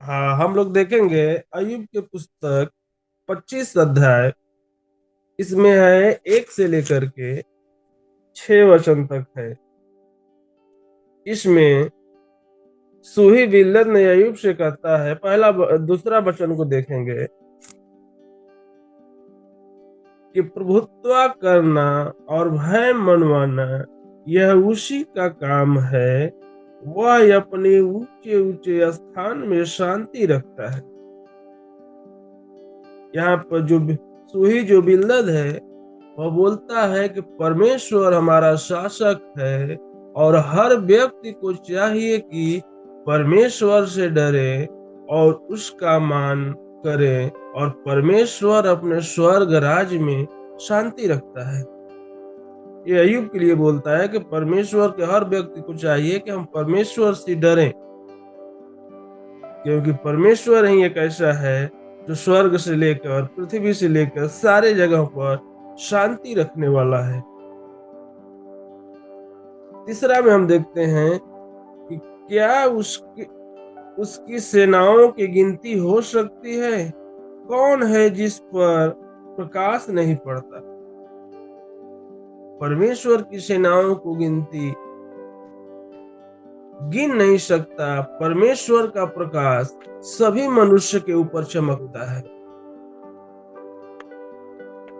हाँ, हम लोग देखेंगे अय्यूब के पुस्तक 25 अध्याय। इसमें है 1 से लेकर के 6 वचन तक है। इसमें सूही बिल्दद ने अय्यूब से कहता है, दूसरा वचन को देखेंगे कि प्रभुत्व करना और भय मनवाना यह उसी का काम है। वह अपने ऊंचे ऊंचे स्थान में शांति रखता है। यहाँ पर सूही जो बिल्दद है, वह बोलता है कि परमेश्वर हमारा शासक है और हर व्यक्ति को चाहिए कि परमेश्वर से डरे और उसका मान करे, और परमेश्वर अपने स्वर्ग राज्य में शांति रखता है। ये अय्यूब के लिए बोलता है कि परमेश्वर के हर व्यक्ति को चाहिए कि हम परमेश्वर से डरें, क्योंकि परमेश्वर ही एक ऐसा है जो स्वर्ग से लेकर पृथ्वी से लेकर सारे जगह पर शांति रखने वाला है। तीसरा में हम देखते हैं कि क्या उसकी उसकी सेनाओं की गिनती हो सकती है? कौन है जिस पर प्रकाश नहीं पड़ता? परमेश्वर की सेनाओं को गिन नहीं सकता। परमेश्वर का प्रकाश सभी मनुष्य के ऊपर चमकता है।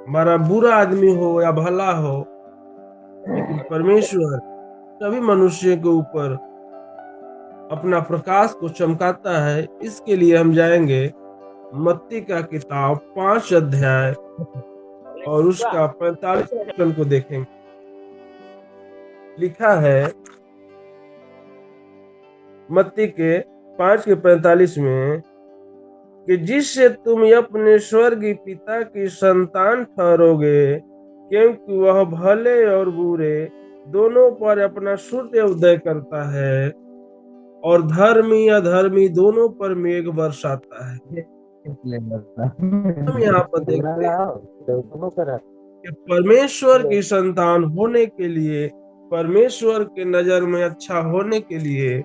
हमारा बुरा आदमी हो या भला हो, लेकिन परमेश्वर सभी मनुष्य के ऊपर अपना प्रकाश को चमकाता है। इसके लिए हम जाएंगे मत्ती का किताब 5 अध्याय और उसका 45 वचन को देखेंगे। लिखा है मत्ती के 5 के 45 में कि जिससे तुम अपने स्वर्गीय पिता की संतान ठहरोगे, क्योंकि वह भले और बुरे दोनों पर अपना सूर्य उदय करता है और धर्मी अधर्मी दोनों पर मेघ बरसाता है। हम यहाँ पर देखते हैं कि परमेश्वर की संतान होने के लिए, परमेश्वर के नजर में अच्छा होने के लिए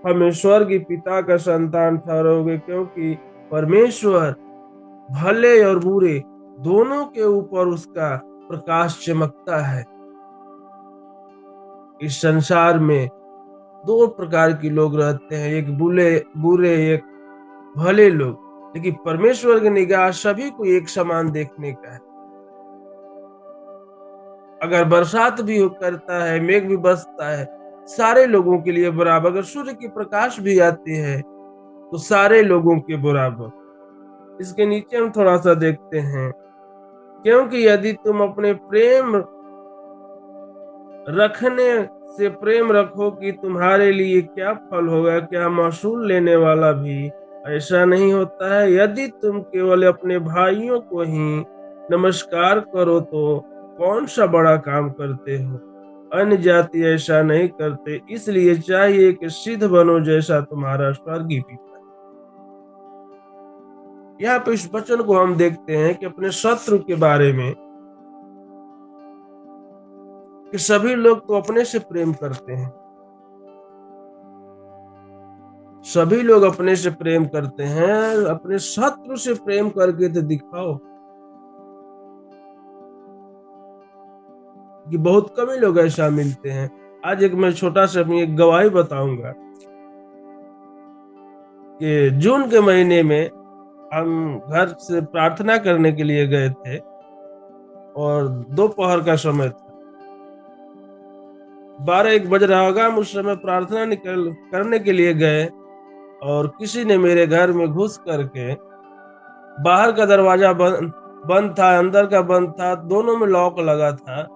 हमें स्वर्गीय पिता का संतान ठहरोगे, क्योंकि परमेश्वर भले और बुरे दोनों के ऊपर उसका प्रकाश चमकता है। इस संसार में 2 प्रकार के लोग रहते हैं, एक बुरे एक भले लोग, लेकिन परमेश्वर की निगाह सभी को एक समान देखने का है। अगर बरसात भी करता है, मेघ भी बरसता है, सारे लोगों के लिए बराबर। अगर सूर्य की प्रकाश भी आती है तो सारे लोगों के बराबर। इसके नीचे हम थोड़ा सा देखते हैं, क्योंकि यदि तुम अपने प्रेम रखने से प्रेम रखो कि तुम्हारे लिए क्या फल होगा, क्या महसूल लेने वाला भी ऐसा नहीं होता है? यदि तुम केवल अपने भाइयों को ही नमस्कार करो तो कौन सा बड़ा काम करते हो? अन्य जाति ऐसा नहीं करते। इसलिए चाहिए कि सिद्ध बनो जैसा तुम्हारा स्वर्गीय पिता। यहाँ पे इस वचन को हम देखते हैं कि अपने शत्रु के बारे में, कि सभी लोग तो अपने से प्रेम करते हैं, सभी लोग अपने से प्रेम करते हैं, अपने शत्रु से प्रेम करके तो दिखाओ। कि बहुत कम ही लोग ऐसा मिलते हैं। आज मैं छोटा सा अपनी एक गवाही बताऊंगा कि जून के महीने में हम घर से प्रार्थना करने के लिए गए थे और दोपहर का समय था। 12-1 बज रहा होगा। हम उस समय प्रार्थना करने के लिए गए और किसी ने मेरे घर में घुस करके, बाहर का दरवाजा बंद था, अंदर का बंद था, दोनों में लॉक लगा था,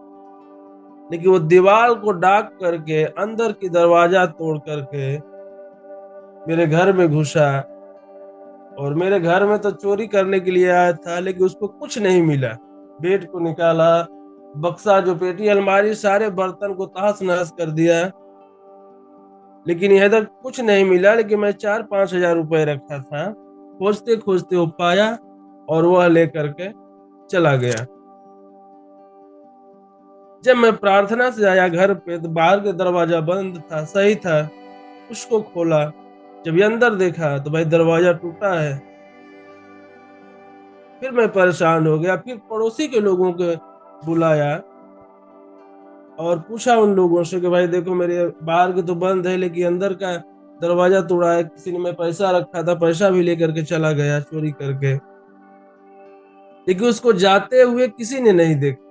लेकिन वो दीवार को डाक करके अंदर की दरवाजा तोड़ करके मेरे घर में घुसा। और मेरे घर में तो चोरी करने के लिए आया था, लेकिन उसको कुछ नहीं मिला। बेड को निकाला, बक्सा जो पेटी अलमारी सारे बर्तन को तहस नहस कर दिया, लेकिन इधर कुछ नहीं मिला। लेकिन मैं 4-5 हजार रुपए रखा था। खोजते खोजते वो पाया और वह लेकर के चला गया। जब मैं प्रार्थना से आया घर पे तो बाहर का दरवाजा बंद था, सही था। उसको खोला जब ये अंदर देखा तो भाई दरवाजा टूटा है। फिर मैं परेशान हो गया, फिर पड़ोसी के लोगों को बुलाया और पूछा उन लोगों से कि भाई देखो, मेरे बाहर के तो बंद है लेकिन अंदर का दरवाजा तोड़ा है, किसी ने, मैं पैसा रखा था, पैसा भी लेकर के चला गया चोरी करके। लेकिन उसको जाते हुए किसी ने नहीं देखा।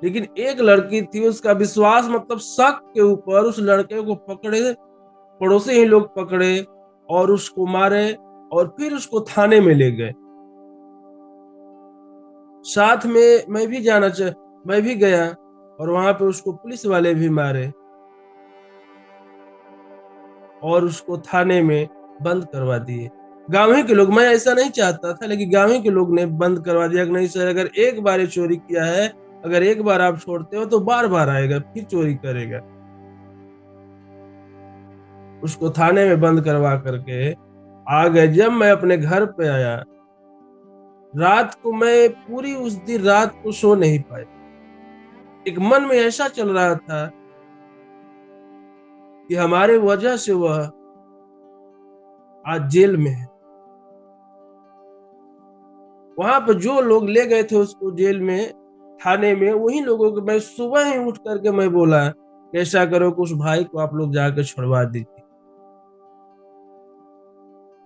लेकिन एक लड़की थी, उसका विश्वास मतलब शक के ऊपर उस लड़के को पकड़े, पड़ोसी ही लोग पकड़े और उसको मारे और फिर उसको थाने में ले गए। साथ में मैं भी गया और वहां पे उसको पुलिस वाले भी मारे और उसको थाने में बंद करवा दिए। गांव ही के लोग, मैं ऐसा नहीं चाहता था लेकिन गांव ही के लोग ने बंद करवा दिया कि नहीं सर, अगर एक बार ये चोरी किया है, अगर एक बार आप छोड़ते हो तो बार बार आएगा, फिर चोरी करेगा। उसको थाने में बंद करवा करके आ गए। जब मैं अपने घर पे आया, रात को मैं पूरी उस दिन रात को सो नहीं पाया। एक मन में ऐसा चल रहा था कि हमारे वजह से वह आज जेल में है। वहां पर जो लोग ले गए थे उसको जेल में, थाने में, वही लोगों को मैं सुबह ही उठ करके मैं बोला, ऐसा करो कि उस भाई को आप लोग जाकर छुड़वा दीजिए।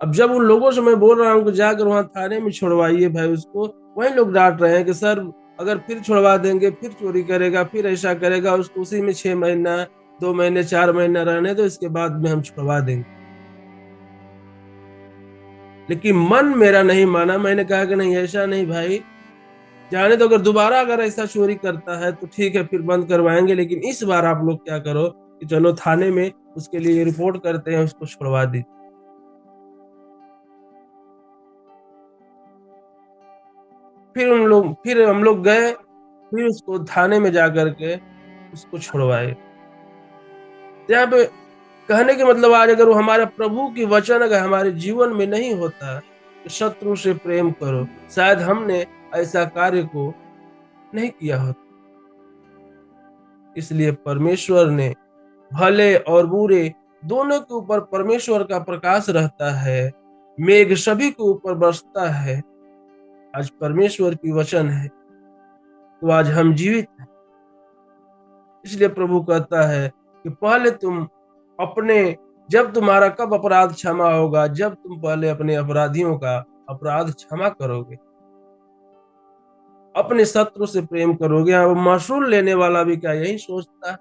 अब जब उन लोगों से मैं बोल रहा हूँ कि जाकर वहां थाने में छुड़वाइए भाई उसको, वही लोग डांट रहे हैं कि सर, अगर फिर छुड़वा देंगे फिर चोरी करेगा, फिर ऐसा करेगा, उसको उसी में 6 महीना, 2 महीने, 4 महीना रहने दो, इसके बाद में हम छुड़वा देंगे। लेकिन मन मेरा नहीं माना। मैंने कहा कि नहीं, ऐसा नहीं भाई, जाने तो, अगर दोबारा अगर ऐसा चोरी करता है तो ठीक है, फिर बंद करवाएंगे, लेकिन इस बार आप लोग क्या करो कि चलो थाने में उसके लिए रिपोर्ट करते हैं, उसको छुड़वा दी। फिर हम लोग गए, फिर उसको थाने में जा करके उसको छुड़वाए। यहाँ पे कहने के मतलब, आज अगर वो हमारे प्रभु की वचन अगर हमारे जीवन में नहीं होता कि शत्रु से प्रेम करो, शायद हमने ऐसा कार्य को नहीं किया होता। इसलिए परमेश्वर ने, भले और बुरे दोनों के ऊपर परमेश्वर का प्रकाश रहता है, मेघ सभी के ऊपर बरसता है। आज परमेश्वर की वचन है तो आज हम जीवित हैं। इसलिए प्रभु कहता है कि पहले तुम अपने, जब तुम्हारा कब अपराध क्षमा होगा, जब तुम पहले अपने अपराधियों का अपराध क्षमा करोगे, अपने शत्रु से प्रेम करोगे। अब महसूल लेने वाला भी क्या यही सोचता है?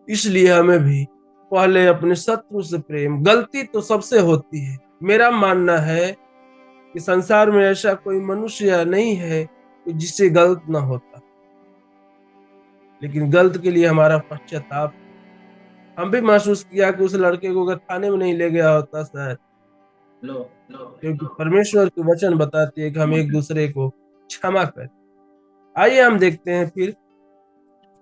इसलिए हमें भी पहले अपने शत्रु से प्रेम, गलती तो सबसे होती है। मेरा मानना है कि संसार में ऐसा कोई मनुष्य नहीं है कि जिससे गलत ना होता, लेकिन गलत के लिए हमारा पश्चाताप। हम भी महसूस किया कि उस लड़के को अगर थाने में नहीं ले गया होता शायद, क्योंकि परमेश्वर की वचन बताती है कि हम एक दूसरे को क्षमा करें। आइए हम देखते हैं, फिर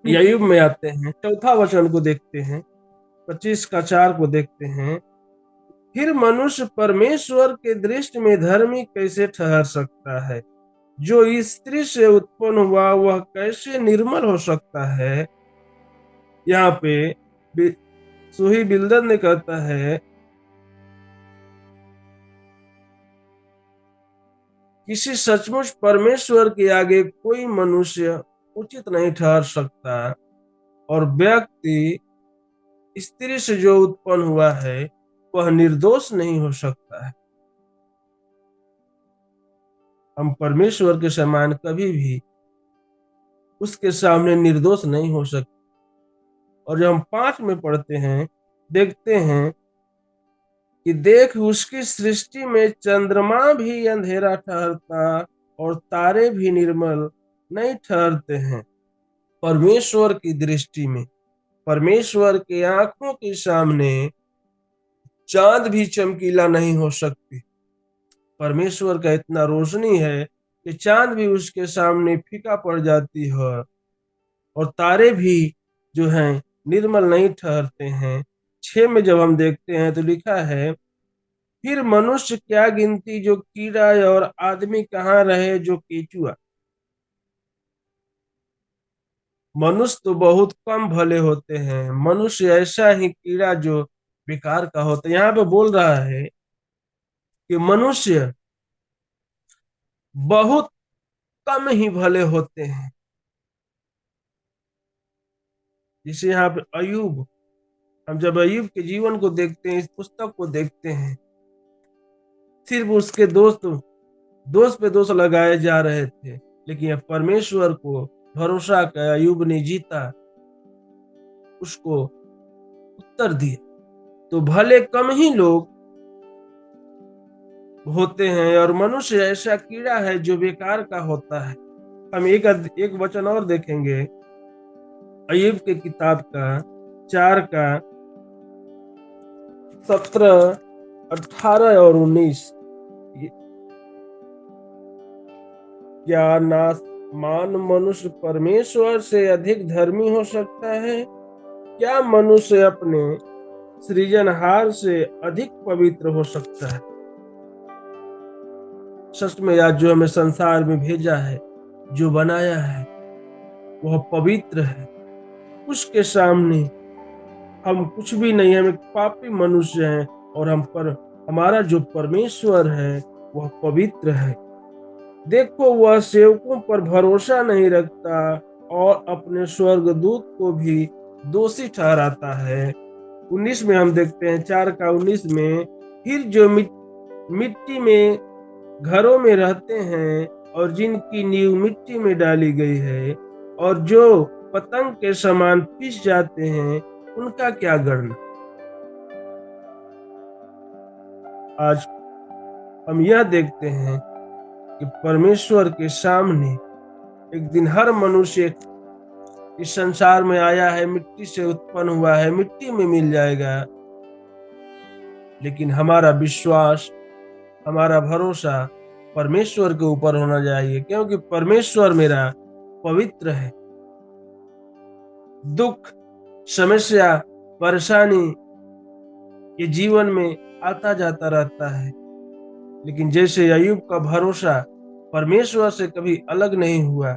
यायूब में आते हैं, चौथा वचन को देखते हैं, 25 का 4 को देखते हैं। फिर मनुष्य परमेश्वर के दृष्टि में धर्मी कैसे ठहर सकता है? जो स्त्री से उत्पन्न हुआ वह कैसे निर्मल हो सकता है? यहाँ पे सुही बिल्दर ने कहता है, किसी सचमुच परमेश्वर के आगे कोई मनुष्य उचित नहीं ठहर सकता, और व्यक्ति स्त्री से जो उत्पन्न हुआ है वह निर्दोष नहीं हो सकता है। हम परमेश्वर के समान कभी भी उसके सामने निर्दोष नहीं हो सकते। और जब हम 5 में पढ़ते हैं, देखते हैं कि देख, उसकी सृष्टि में चंद्रमा भी अंधेरा ठहरता और तारे भी निर्मल नहीं ठहरते हैं। परमेश्वर की दृष्टि में, परमेश्वर के आंखों के सामने चांद भी चमकीला नहीं हो सकती। परमेश्वर का इतना रोशनी है कि चांद भी उसके सामने फीका पड़ जाती है, और तारे भी जो हैं निर्मल नहीं ठहरते हैं। 6 में जब हम देखते हैं तो लिखा है, फिर मनुष्य क्या गिनती जो कीड़ा, और आदमी कहाँ रहे जो केचुआ। मनुष्य तो बहुत कम भले होते हैं, मनुष्य ऐसा ही कीड़ा जो बेकार का होता है। यहाँ पे बोल रहा है कि मनुष्य बहुत कम ही भले होते हैं। जैसे यहाँ पे अयूब, हम जब अयूब के जीवन को देखते हैं, इस पुस्तक को देखते हैं, सिर्फ उसके दोस्त पे दोष लगाए जा रहे थे, लेकिन यह परमेश्वर को भरोसा कर अयूब ने जीता, उसको उत्तर दिया। तो भले कम ही लोग होते हैं और मनुष्य ऐसा कीड़ा है जो बेकार का होता है। हम एक वचन और देखेंगे, अय्यूब के किताब का 4 का 17, 18 और 19। क्या नासमान मनुष्य परमेश्वर से अधिक धर्मी हो सकता है? क्या मनुष्य अपने सृजनहार से अधिक पवित्र हो सकता है? सच में आज जो हमें संसार में भेजा है, जो बनाया है, वह पवित्र है। उसके सामने हम कुछ भी नहीं, हम एक पापी मनुष्य हैं, और हमारा जो परमेश्वर है वह पवित्र है। देखो, वह सेवकों पर भरोसा नहीं रखता और अपने स्वर्गदूत को भी दोषी ठहराता है। 19 में हम देखते हैं, 4 का 19 में, फिर जो मिट्टी में घरों में रहते हैं और जिनकी नींव मिट्टी में डाली गई है और जो पतंग के समान पिस जाते हैं, उनका क्या गढ़ना। आज हम यह देखते हैं कि परमेश्वर के सामने एक दिन हर मनुष्य इस संसार में आया है, मिट्टी से उत्पन्न हुआ है, मिट्टी में मिल जाएगा। लेकिन हमारा विश्वास, हमारा भरोसा परमेश्वर के ऊपर होना चाहिए, क्योंकि परमेश्वर मेरा पवित्र है। दुख, समस्या, परेशानी ये जीवन में आता जाता रहता है, लेकिन जैसे अय्यूब का भरोसा परमेश्वर से कभी अलग नहीं हुआ,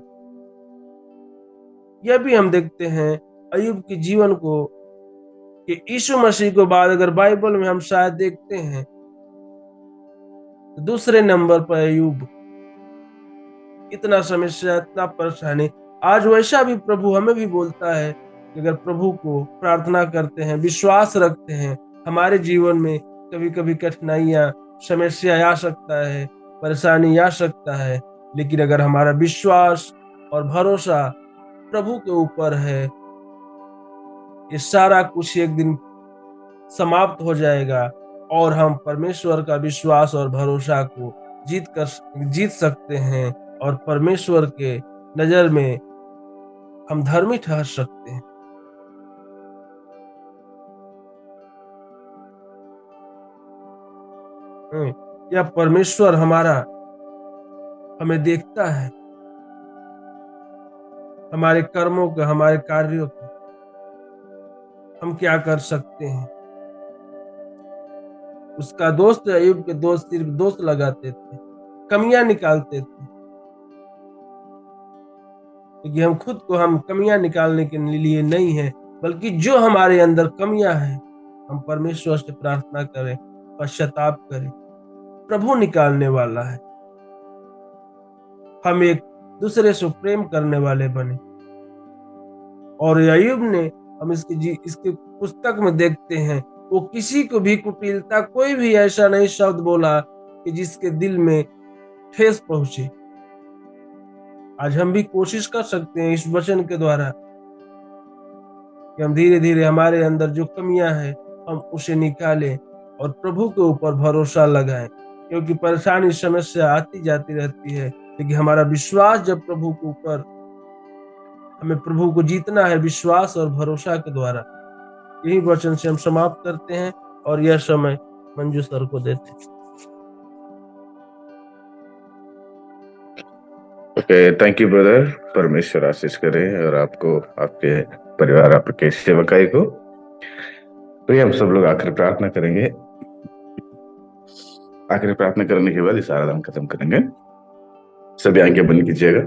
यह भी हम देखते हैं अय्यूब के जीवन को, कि यीशु मसीह को बाद अगर बाइबल में हम शायद देखते हैं तो दूसरे नंबर पर अय्यूब। इतना समस्या, इतना परेशानी, आज वैसा भी प्रभु हमें भी बोलता है कि अगर प्रभु को प्रार्थना करते हैं, विश्वास रखते हैं, हमारे जीवन में कभी कभी कठिनाइयां, समस्या आ सकता है, परेशानी आ सकता है, लेकिन अगर हमारा विश्वास और भरोसा प्रभु के ऊपर है, ये सारा कुछ एक दिन समाप्त हो जाएगा और हम परमेश्वर का विश्वास और भरोसा को जीत सकते हैं और परमेश्वर के नजर में हम धर्मी ठहर सकते हैं। यह परमेश्वर हमें देखता है, हमारे कर्मों को, हमारे कार्यों को, हम क्या कर सकते हैं। उसका दोस्त अय्यूब के दोस्त सिर्फ दोस्त लगाते थे, कमियां निकालते थे, क्योंकि हम कमियां निकालने के लिए नहीं है, बल्कि जो हमारे अंदर कमियां हैं, हम परमेश्वर से प्रार्थना करें, पश्चाताप करें, प्रभु निकालने वाला है। हम एक दूसरे से प्रेम करने वाले बने। और अय्यूब ने, हम इसके पुस्तक में देखते हैं, वो किसी को भी कुटिलता, कोई भी ऐसा नहीं शब्द बोला कि जिसके दिल में ठेस पहुंचे। आज हम भी कोशिश कर सकते हैं इस वचन के द्वारा कि हम धीरे धीरे हमारे अंदर जो कमियां हैं हम उसे निकालें और प्रभु के ऊपर भरोसा लगाएं, क्योंकि परेशानी, समस्या आती जाती रहती है, लेकिन हमारा विश्वास जब प्रभु के ऊपर, हमें प्रभु को जीतना है विश्वास और भरोसा के द्वारा। यही वचन से हम समाप्त करते हैं और यह समय मंजू सर को देते हैं। Okay, thank you brother. परमेश्वर आशीष करे और आपको, आपके परिवार, आपके सेवकाई को। तो हम सब लोग आखिरी प्रार्थना करेंगे। आखिरी प्रार्थना करने के बाद इस आराधना खत्म करेंगे। सभी आज्ञा बंद कीजिएगा।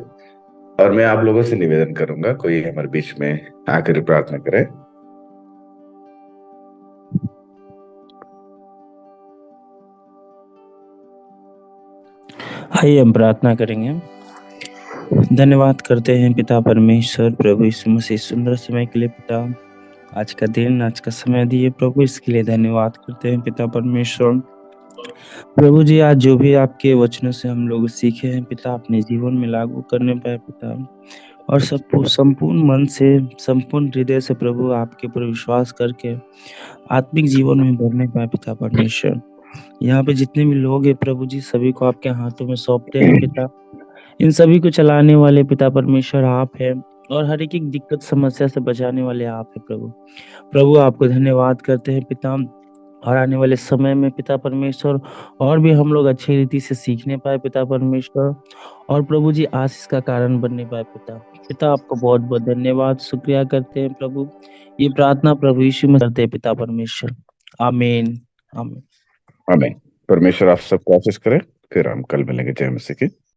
और मैं आप लोगों से निवेदन करूंगा, कोई हमारे बीच में आकर प्रार्थना करे। आइए हम प्रार्थना करेंगे। धन्यवाद करते हैं पिता परमेश्वर, प्रभु यीशु मसीह, सुंदर समय के लिए पिता, आज का दिन, आज का समय दिए प्रभु, इसके लिए धन्यवाद करते हैं पिता परमेश्वर। प्रभु जी, आज जो भी आपके वचनों से हम लोग सीखे हैं पिता, अपने जीवन में लागू करने पाए पिता, और सब संपूर्ण मन से, संपूर्ण हृदय से प्रभु आपके ऊपर विश्वास करके आत्मिक जीवन में बढ़ने पाए पिता परमेश्वर। यहाँ पे जितने भी लोग हैं प्रभु जी, सभी को आपके हाथों में सौंपते हैं पिता। इन सभी को चलाने वाले पिता परमेश्वर आप हैं, और हर एक दिक्कत समस्या से बचाने वाले आप हैं प्रभु। प्रभु आपको धन्यवाद करते हैं पिता, और आने वाले समय में पिता परमेश्वर और भी हम लोग अच्छी रीति से सीखने पाए पिता परमेश्वर, और प्रभु जी आशीष का कारण बनने पाए पिता। पिता आपको बहुत बहुत धन्यवाद, शुक्रिया करते हैं प्रभु। ये प्रार्थना प्रभु यीशु में करते हैं पिता परमेश्वर, आमीन आमीन। आमीन। परमेश्वर आप सबको आशीष करे। फिर हम कल मिलेंगे। जय मसीह की।